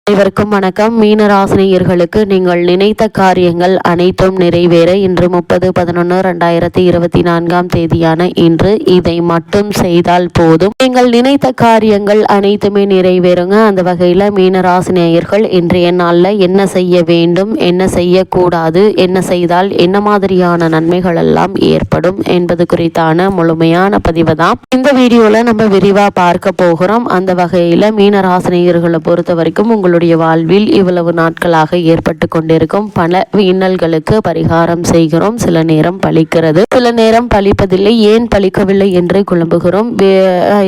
அனைவருக்கும் வணக்கம். மீனராசினியர்களுக்கு நீங்கள் நினைத்த காரியங்கள் அனைத்தும் நிறைவேற இன்று 30/11/2024 இன்று இதை மட்டும் செய்தால் போதும், நீங்கள் நினைத்த காரியங்கள் அனைத்துமே நிறைவேறுங்க. அந்த வகையில் மீனராசினியர்கள் இன்றைய நாளில் என்ன செய்ய வேண்டும், என்ன செய்யக்கூடாது, என்ன செய்தால் என்ன மாதிரியான நன்மைகள் எல்லாம் ஏற்படும் என்பது குறித்தான முழுமையான பதிவு தான் இந்த வீடியோல நம்ம விரிவா பார்க்க போகிறோம். அந்த வகையில் மீனராசினியர்களை பொறுத்த வரைக்கும் உங்களுடைய வாழ்வில் இவ்வளவு நாட்களாக ஏற்பட்டு கொண்டிருக்கும் பல இன்னல்களுக்கு பரிகாரம் செய்கிறோம். சில நேரம் பலிக்கிறது, சில நேரம் பலிப்பதில்லை. ஏன் பலிக்கவில்லை என்று குழம்புகிறோம்.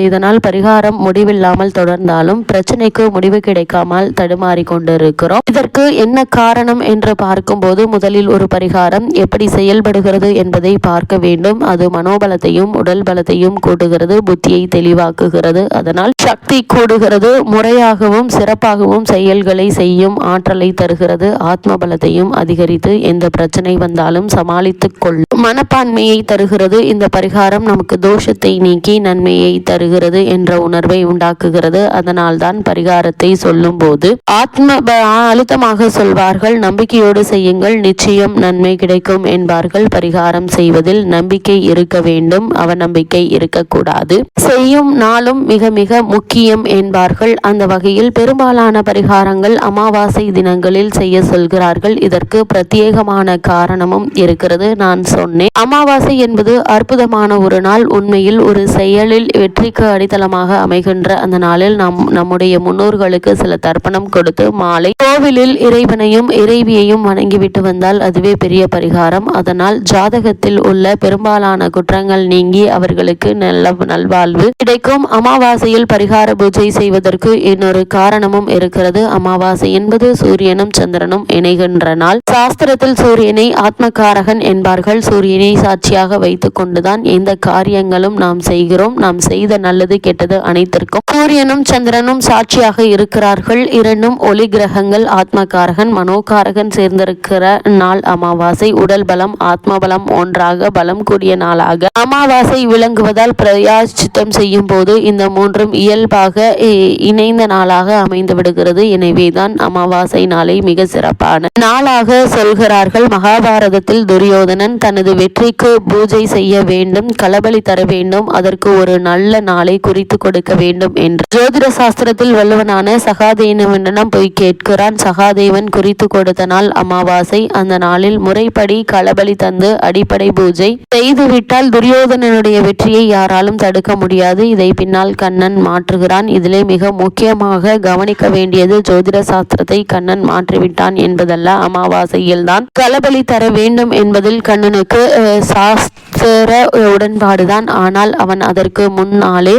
இதனால் பரிகாரம் முடிவில்லாமல் தொடர்ந்தாலும் பிரச்சனைக்கு முடிவு கிடைக்காமல் தடுமாறி கொண்டிருக்கிறோம். இதற்கு என்ன காரணம் என்று பார்க்கும்போது முதலில் ஒரு பரிகாரம் எப்படி செயல்படுகிறது என்பதை பார்க்க வேண்டும். அது மனோபலத்தையும் உடல் பலத்தையும் கூட்டுகிறது, புத்தியை தெளிவாக்குகிறது, அதனால் சக்தி கூடுகிறது, முறையாகவும் சிறப்பாகவும் செயல்களை செய்யும் ஆற்றலை தருகிறது, ஆத்ம பலத்தையும் அதிகரித்து எந்த பிரச்சனை வந்தாலும் சமாளித்துக் கொள்ளும் மனப்பான்மையை தருகிறது. இந்த பரிகாரம் நமக்கு தோஷத்தை நீக்கி நன்மையை தருகிறது என்ற உணர்வை உண்டாக்குகிறது. அதனால் தான் பரிகாரத்தை சொல்லும் போது அழுத்தமாக சொல்வார்கள், நம்பிக்கையோடு செய்யுங்கள், நிச்சயம் நன்மை கிடைக்கும் என்பார்கள். பரிகாரம் செய்வதில் நம்பிக்கை இருக்க வேண்டும், அவநம்பிக்கை இருக்கக்கூடாது. செய்யும் நாளும் மிக மிக முக்கியம் என்பார்கள். அந்த வகையில் பெரும்பாலான பரிகாரங்கள் அமாவாசை தினங்களில் செய்ய சொல்கிறார்கள். இதற்கு பிரத்யேகமான காரணமும் இருக்கிறது. நான் சொன்னேன், அமாவாசை என்பது அற்புதமான ஒரு நாள். உண்மையில் ஒரு செயலில் வெற்றிக்கு அடித்தளமாக அமைகின்ற அந்த நாளில் நம்முடைய முன்னோர்களுக்கு சில தர்ப்பணம் கொடுத்து மாலை கோவிலில் இறைவனையும் இறைவியையும் வணங்கிவிட்டு வந்தால் அதுவே பெரிய பரிகாரம். அதனால் ஜாதகத்தில் உள்ள பெரும்பாலான குற்றங்கள் நீங்கி அவர்களுக்கு நல்வாழ்வு கிடைக்கும். அமாவாசையில் பரிகார பூஜை செய்வதற்கு இன்னொரு காரணமும் இருக்கிறது. அமாவாசை என்பது சூரியனும் சந்திரனும் இணைகின்ற நாள். சாஸ்திரத்தில் சூரியனை ஆத்மகாரகன் என்பார்கள். சூரியனை சாட்சியாக வைத்துக் கொண்டுதான் எந்த காரியங்களும் நாம் செய்கிறோம். நாம் செய்த நல்லது கெட்டது அனைத்திற்கும் சூரியனும் சந்திரனும் சாட்சியாக இருக்கிறார்கள். இரண்டும் ஒளி கிரகங்கள். ஆத்மகாரகன் மனோகாரகன் சேர்ந்திருக்கிற நாள் அமாவாசை. உடல் பலம் ஆத்ம பலம் ஒன்றாக பலம் கூடிய நாளாக அமாவாசை விளங்குவதால் பிரயாச்சித்தம் செய்யும் போது இந்த மூன்றும் இயல்பாக இணைந்த நாளாக அமைந்து விடுகிறது. எனவேதான் அமாவாசை நாளை மிக சிறப்பான நாளாக சொல்கிறார்கள். மகாபாரதத்தில் துரியோதனன் தனது வெற்றிக்கு பூஜை செய்ய வேண்டும், களபலி தர வேண்டும், அதற்கு ஒரு நல்ல நாளை குறித்து கொடுக்க வேண்டும் என்று ஜோதிட சாஸ்திரத்தில் வல்லுவனான சகாதேவனிடம் போய் கேட்கிறான். சகாதேவன் குறித்து கொடுத்த நாள் அமாவாசை. அந்த நாளில் முறைப்படி களபலி தந்து அடிப்படை பூஜை செய்துவிட்டால் துரியோதனனுடைய வெற்றியை யாராலும் தடுக்க முடியாது. இதை பின்னால் கண்ணன் மாற்றுகிறான். இதிலே மிக முக்கியமாக கவனிக்க வேண்டியது, ஜோதிட சாஸ்திரத்தை கண்ணன் மாற்றிவிட்டான் என்பதல்ல, அமாவாசையில் தான் களபலி தர வேண்டும் என்பதில் கண்ணனுக்கு சாஸ்திர உடன்பாடுதான். ஆனால் அவன் அதற்கு முன்னாலே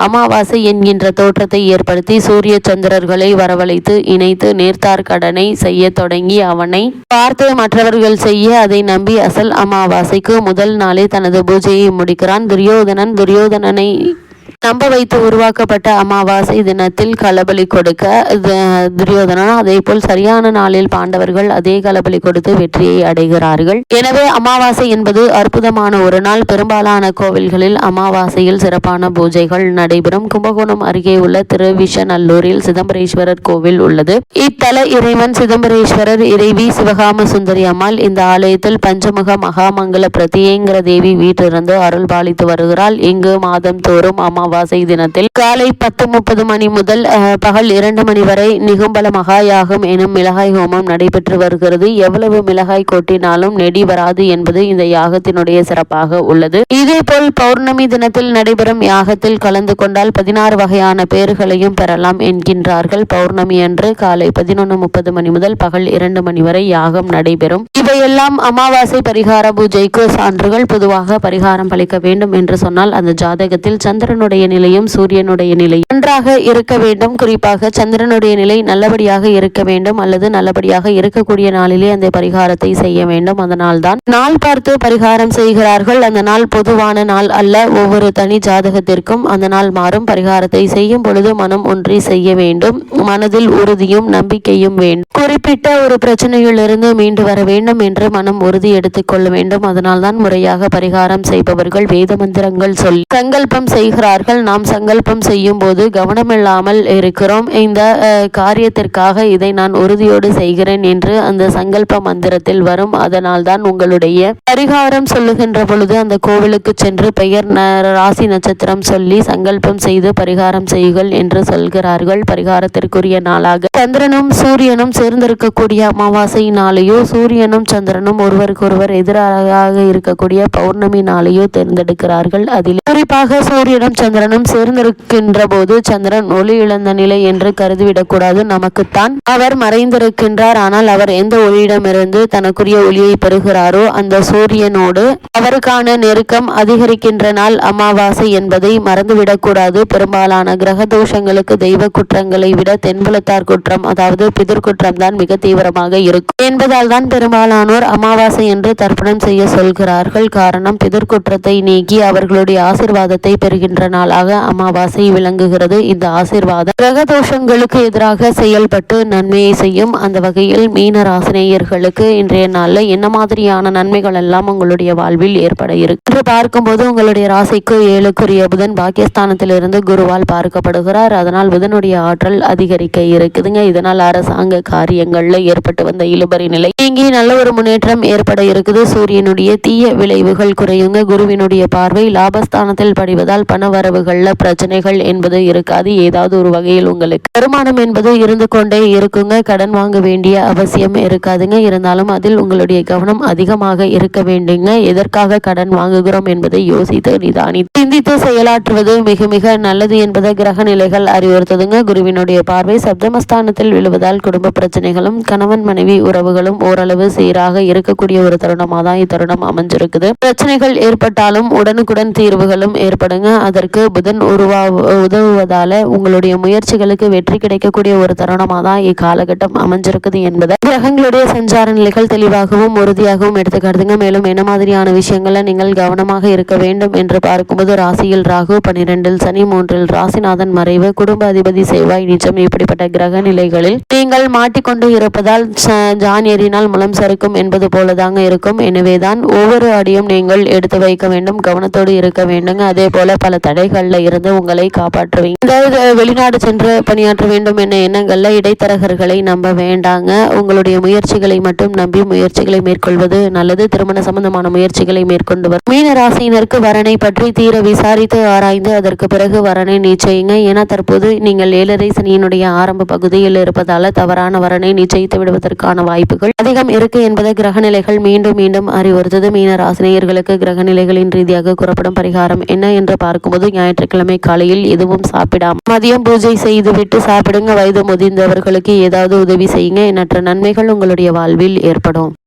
அமாவாசை என்கின்ற தோற்றத்தை ஏற்படுத்தி சூரிய சந்திரர்களை வரவழைத்து இணைத்து நேர்த்தார் கடனை செய்ய தொடங்கி அவனை பார்த்து மற்றவர்கள் செய்ய அதை நம்பி அசல் அமாவாசைக்கு முதல் நாளே தனது பூஜையை முடிக்கிறான். துரியோதனனை நம்ப வைத்து உருவாக்கப்பட்ட அமாவாசை தினத்தில் களபலி கொடுக்க துரியோதனன், அதே போல் சரியான நாளில் பாண்டவர்கள் அதே களபலி கொடுத்து வெற்றியை அடைகிறார்கள். எனவே அமாவாசை என்பது அற்புதமான ஒரு நாள். பெரும்பாலான கோவில்களில் அமாவாசையில் சிறப்பான பூஜைகள் நடைபெறும். கும்பகோணம் அருகே உள்ள திருவிஷநல்லூரில் சிதம்பரேஸ்வரர் கோவில் உள்ளது. இத்தல இறைவன் சிதம்பரேஸ்வரர், இறைவி சிவகாம சுந்தரி அம்மாள். இந்த ஆலயத்தில் பஞ்சமுக மகாமங்கல பிரத்யேங்கர தேவி வீட்டிலிருந்து அருள் பாலித்து வருகிறாள். இங்கு மாதம் தோறும் அமாவாசை தினத்தில் காலை 10:30 முதல் பகல் 2 மணி வரை நிகும்பல மகாயாகம் எனும் மிளகாய் ஹோமம் நடைபெற்று வருகிறது. எவ்வளவு மிளகாய் கொட்டினாலும் நெடி வராது என்பது இந்த யாகத்தினுடைய சிறப்பாக உள்ளது. இதே போல் பௌர்ணமி தினத்தில் நடைபெறும் யாகத்தில் கலந்து கொண்டால் 16 வகையான பேறுகளையும் பெறலாம் என்கின்றார்கள். பௌர்ணமி அன்று காலை 11:30 முதல் பகல் 2 மணி வரை யாகம் நடைபெறும். இவையெல்லாம் அமாவாசை பரிகார பூஜைக்கு சான்றுகள். பொதுவாக பரிகாரம் பலிக்க வேண்டும் என்று சொன்னால் அந்த ஜாதகத்தில் சந்திரனுடைய நிலையும் சூரியனுடைய நிலை நன்றாக இருக்க வேண்டும். குறிப்பாக சந்திரனுடைய நிலை நல்லபடியாக இருக்க வேண்டும், அல்லது நல்லபடியாக இருக்கக்கூடிய நாளிலே அந்த பரிகாரத்தை செய்ய வேண்டும். அதனால் தான் நாள் பார்த்து பரிகாரம் செய்கிறார்கள். அந்த நாள் பொதுவான நாள் அல்ல. ஒவ்வொரு தனி ஜாதகத்திற்கும் அந்த நாள் மாறும். பரிகாரத்தை செய்யும் பொழுது மனம் ஒன்றி செய்ய வேண்டும். மனதில் உறுதியும் நம்பிக்கையும் வேண்டும். குறிப்பிட்ட ஒரு பிரச்சனையிலிருந்து மீண்டு வர வேண்டும் என்று மனம் உறுதி எடுத்துக் கொள்ள வேண்டும். அதனால் தான் முறையாக பரிகாரம் செய்பவர்கள் வேத மந்திரங்கள் சொல்லி சங்கல்பம் செய்கிறார்கள். நேயர்கள் நாம் சங்கல்பம் செய்யும் போது கவனமில்லாமல் இருக்கிறோம். இந்த காரியத்திற்காக இதை நான் உறுதியோடு செய்கிறேன் என்று அந்த சங்கல்ப மந்திரத்தில் வரும். அதனால் தான் உங்களுடைய பரிகாரம் சொல்லுகின்ற பொழுது அந்த கோவிலுக்கு சென்று பெயர் ராசி நட்சத்திரம் சொல்லி சங்கல்பம் செய்து பரிகாரம் செய்யுங்கள் என்று சொல்கிறார்கள். பரிகாரத்திற்குரிய நாளாக சந்திரனும் சூரியனும் சேர்ந்திருக்கக்கூடிய அமாவாசை நாளையோ சூரியனும் சந்திரனும் ஒருவருக்கொருவர் எதிராக இருக்கக்கூடிய பௌர்ணமி நாளையோ தேர்ந்தெடுக்கிறார்கள். அதில் குறிப்பாக சூரியனும் சந்திரனும் சேர்ந்திருக்கின்ற போது சந்திரன் ஒளி இழந்த நிலை என்று கருதிவிடக்கூடாது. நமக்குத்தான் அவர் மறைந்திருக்கின்றார். ஆனால் அவர் எந்த ஒளியிடமிருந்து தனக்குரிய ஒளியை பெறுகிறாரோ அந்த சூரியனோடு அவருக்கான நெருக்கம் அதிகரிக்கின்ற நாள் அமாவாசை என்பதை மறந்துவிடக்கூடாது. பெரும்பாலான கிரக தோஷங்களுக்கு தெய்வ குற்றங்களை விட தென்புலத்தார் குற்றம், அதாவது பிதிர் குற்றம் தான் மிக தீவிரமாக இருக்கும் என்பதால் தான் பெரும்பாலானோர் அமாவாசை என்று தர்ப்பணம் செய்ய சொல்கிறார்கள். காரணம், பிதிர் குற்றத்தை நீக்கி அவர்களுடைய ஆசீர்வாதத்தை பெறுகின்ற நாளாக அமாவாசை விளங்குகிறது. இந்த ஆசீர்வாதம் கிரக தோஷங்களுக்கு எதிராக செயல்பட்டு நன்மையை செய்யும். அந்த வகையில் மீன ராசினேயர்களுக்கு இன்றைய நாளில் என்ன மாதிரியான நன்மைகள் எல்லாம் உங்களுடைய வாழ்வில் ஏற்பட இருக்கு பார்க்கும்போது உங்களுடைய ராசிக்கு 7க்குரிய புதன் பாக்கியஸ்தானத்திலிருந்து குருவால் பார்க்கப்படுகிறார். அதனால் புதனுடைய ஆற்றல் அதிகரிக்க இருக்குதுங்க. இதனால் அரசாங்க காரியங்கள்ல ஏற்பட்டு வந்த இழுபறி நிலை நீங்கி நல்ல ஒரு முன்னேற்றம் ஏற்பட இருக்குது. சூரியனுடைய தீய விளைவுகள் குறையுங்க. குருவினுடைய பார்வை லாபஸ்தானத்தில் படிவதால் பண வரவுகள்ல பிரச்சனைகள் என்பது இருக்காது. ஏதாவது ஒரு வகையில் உங்களுக்கு வருமானம் என்பது இருந்து கொண்டே இருக்குங்க. கடன் வாங்க வேண்டிய அவசியம் இருக்காதுங்க. இருந்தாலும் அதில் உங்களுடைய கவனம் அதிகமாக இருக்க வேண்டுங்க. எதற்காக கடன் வாங்குகிறோம் என்பதை யோசித்து நிதானி சிந்தித்து செயலாற்றுவது மிக மிக நல்லது என்பதை கிரக நிலைகள் அறிவுறுத்துதுங்க. குருவினுடைய பார்வை சப்தமஸ்தானத்தில் விழுவதால் குடும்ப பிரச்சனைகளும் கணவன் மனைவி உறவுகளும் ஓரளவு சீராக இருக்கக்கூடிய ஒரு தருணமாக தான் இத்தருணம் அமைஞ்சிருக்குது. பிரச்சனைகள் ஏற்பட்டாலும் உடனுக்குடன் தீர்வுகளும் ஏற்படுங்க. அதற்கு புதன் உதவுவதால உங்களுடைய முயற்சிகளுக்கு வெற்றி கிடைக்கக்கூடிய ஒரு தருணமாக தான் இக்காலகட்டம் அமைஞ்சிருக்குது என்பதை கிரகங்களுடைய சஞ்சார நிலைகள் தெளிவாகவும் உறுதியாகவும் எடுத்துக்காட்டுங்க. மேலும் என்ன மாதிரியான விஷயங்களை நீங்கள் கவனமாக இருக்க வேண்டும் என்று பார்க்கும்போது ராசியில் ராகு, 12ல் சனி, 3ல் ராசிநாதன் மறைவு, குடும்ப அதிபதி செவ்வாய் நீச்சம், இப்படிப்பட்ட கிரக நிலைகளில் நீங்கள் மாட்டிக்கொண்டு இருப்பதால் ஜான் ஏறினால் முளம் சறுக்கும் என்பது போலதாங்க இருக்கும். எனவேதான் ஒவ்வொரு அடியும் நீங்கள் எடுத்து வைக்க வேண்டும், கவனத்தோடு இருக்க வேண்டுங்க. அதே போல பல தடைகள்ல இருந்து உங்களை காப்பாற்றுவீங்க. அதாவது வெளிநாடு சென்று பணியாற்ற வேண்டும் என்ற எண்ணங்கள்ல இடைத்தரகர்களை நம்ப வேண்டாங்க. உங்களுடைய முயற்சிகளை மட்டும் நம்பி முயற்சிகளை மேற்கொள்வது நல்லது. திருமண சம்பந்தமான முயற்சிகளை மேற்கொண்டு வரும் மீன ராசியினருக்கு வரனை பற்றி தீர விசாரித்து ஆராய்ந்து அதற்கு பிறகு வரனை நிச்சயிங்க. ஏன்னா தற்போது நீங்கள் 7ரை சனியினுடைய ஆரம்ப பகுதியில் இருப்பதால தவறான வரனை நிச்சயித்து விடுவதற்கான வாய்ப்புகள் அதிகம் இருக்கு என்பதை கிரகநிலைகள் மீண்டும் மீண்டும் அறிவுறுத்தது. மீன ராசினியர்களுக்கு கிரகநிலைகளின் ரீதியாக கூறப்படும் பரிகாரம் என்ன என்று பார்க்கும்போது ஞாயிற்றுக்கிழமை காலையில் எதுவும் சாப்பிடாம மதியம் பூஜை செய்துவிட்டு சாப்பிடுங்க. வயது முதிர்ந்தவர்களுக்கு ஏதாவது உதவி செய்யுங்க. எண்ணற்ற நன்மைகள் உங்களுடைய வாழ்வில் ஏற்படும்.